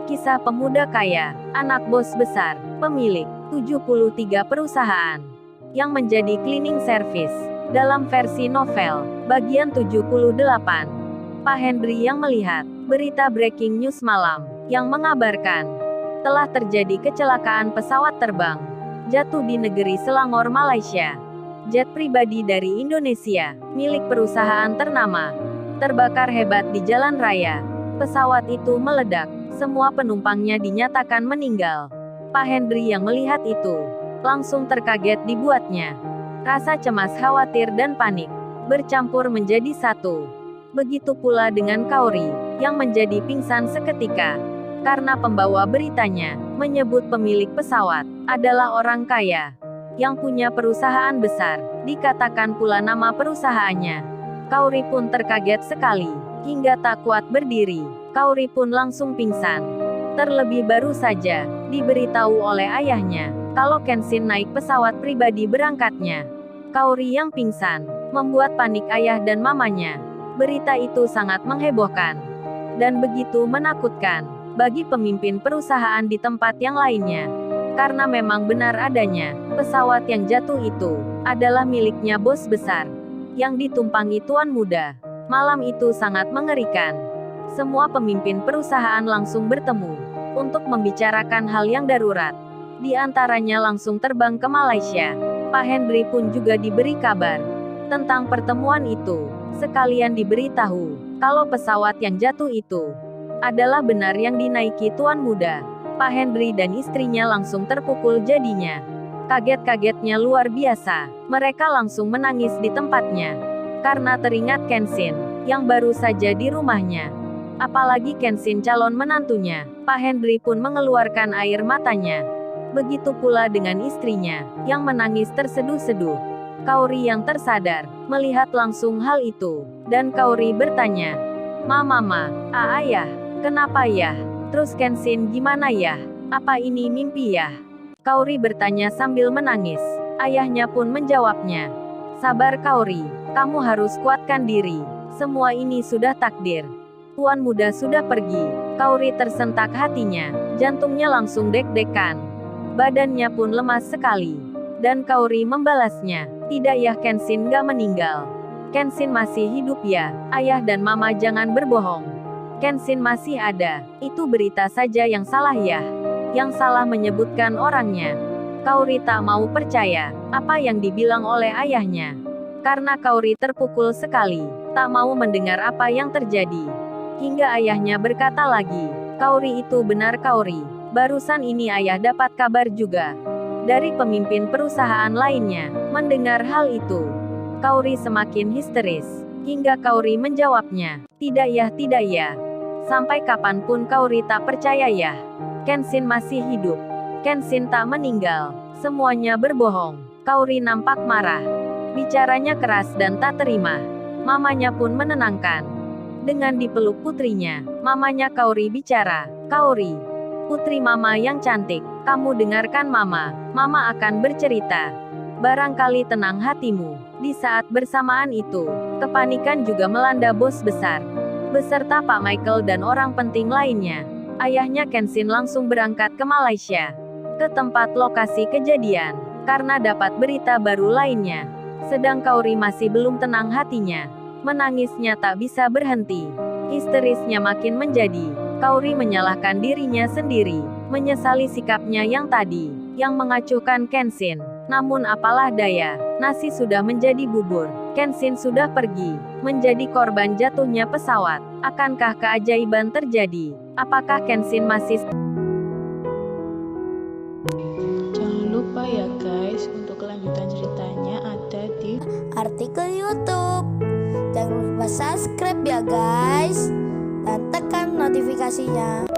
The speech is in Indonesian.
Kisah pemuda kaya, anak bos besar, pemilik 73 perusahaan, yang menjadi cleaning service. Dalam versi novel, bagian 78. Pak Henry yang melihat berita breaking news malam, yang mengabarkan telah terjadi kecelakaan pesawat terbang jatuh di negeri Selangor, Malaysia. Jet pribadi dari Indonesia, milik perusahaan ternama, terbakar hebat di jalan raya. Pesawat itu meledak. Semua penumpangnya dinyatakan meninggal. Pak Henry yang melihat itu langsung terkaget dibuatnya. Rasa cemas, khawatir, dan panik bercampur menjadi satu. Begitu pula dengan Kauri, yang menjadi pingsan seketika. Karena pembawa beritanya menyebut pemilik pesawat adalah orang kaya, yang punya perusahaan besar, dikatakan pula nama perusahaannya. Kauri pun terkaget sekali, hingga tak kuat berdiri. Kauri pun langsung pingsan. Terlebih baru saja diberitahu oleh ayahnya kalau Kenshin naik pesawat pribadi berangkatnya. Kauri yang pingsan membuat panik ayah dan mamanya. Berita itu sangat menghebohkan dan begitu menakutkan bagi pemimpin perusahaan di tempat yang lainnya. Karena memang benar adanya pesawat yang jatuh itu adalah miliknya bos besar yang ditumpangi tuan muda. Malam itu sangat mengerikan. Semua pemimpin perusahaan langsung bertemu untuk membicarakan hal yang darurat. Di antaranya langsung terbang ke Malaysia. Pak Henry pun juga diberi kabar tentang pertemuan itu. Sekalian diberitahu kalau pesawat yang jatuh itu adalah benar yang dinaiki tuan muda. Pak Henry dan istrinya langsung terpukul jadinya. Kaget-kagetnya luar biasa. Mereka langsung menangis di tempatnya karena teringat Kenshin yang baru saja di rumahnya. Apalagi Kenshin calon menantunya. Pak Henry pun mengeluarkan air matanya. Begitu pula dengan istrinya, yang menangis terseduh-seduh. Kauri yang tersadar, melihat langsung hal itu. Dan Kauri bertanya, Mama, ayah, kenapa ya? Terus Kenshin gimana ya? Apa ini mimpi ya? Kauri bertanya sambil menangis. Ayahnya pun menjawabnya, sabar Kauri, kamu harus kuatkan diri. Semua ini sudah takdir. Tuan muda sudah pergi. Kauri tersentak hatinya. Jantungnya langsung deg-degan. Badannya pun lemas sekali. Dan Kauri membalasnya, tidak ya, Kenshin gak meninggal. Kenshin masih hidup ya. Ayah dan mama jangan berbohong. Kenshin masih ada. Itu berita saja yang salah ya. Yang salah menyebutkan orangnya. Kauri tak mau percaya apa yang dibilang oleh ayahnya. Karena Kauri terpukul sekali. Tak mau mendengar apa yang terjadi. Hingga ayahnya berkata lagi, Kauri itu benar Kauri. Barusan ini ayah dapat kabar juga dari pemimpin perusahaan lainnya. Mendengar hal itu, Kauri semakin histeris. Hingga Kauri menjawabnya, tidak ya. Sampai kapanpun Kauri tak percaya ya. Kenshin masih hidup. Kenshin tak meninggal. Semuanya berbohong. Kauri nampak marah. Bicaranya keras dan tak terima. Mamanya pun menenangkan. Dengan dipeluk putrinya, mamanya Kauri bicara, Kauri, putri mama yang cantik, kamu dengarkan mama akan bercerita. Barangkali tenang hatimu. Di saat bersamaan itu, kepanikan juga melanda bos besar, beserta Pak Michael dan orang penting lainnya. Ayahnya Kenshin langsung berangkat ke Malaysia, ke tempat lokasi kejadian, karena dapat berita baru lainnya. Sedang Kauri masih belum tenang hatinya. Menangisnya tak bisa berhenti. Histerisnya makin menjadi. Kauri menyalahkan dirinya sendiri, menyesali sikapnya yang tadi, yang mengacuhkan Kenshin. Namun apalah daya, nasi sudah menjadi bubur. Kenshin sudah pergi, menjadi korban jatuhnya pesawat. Akankah keajaiban terjadi? Apakah Kenshin masih... Jangan lupa ya guys, untuk kelanjutan ceritanya ada di artikel YouTube. Jangan lupa subscribe ya guys, dan tekan notifikasinya.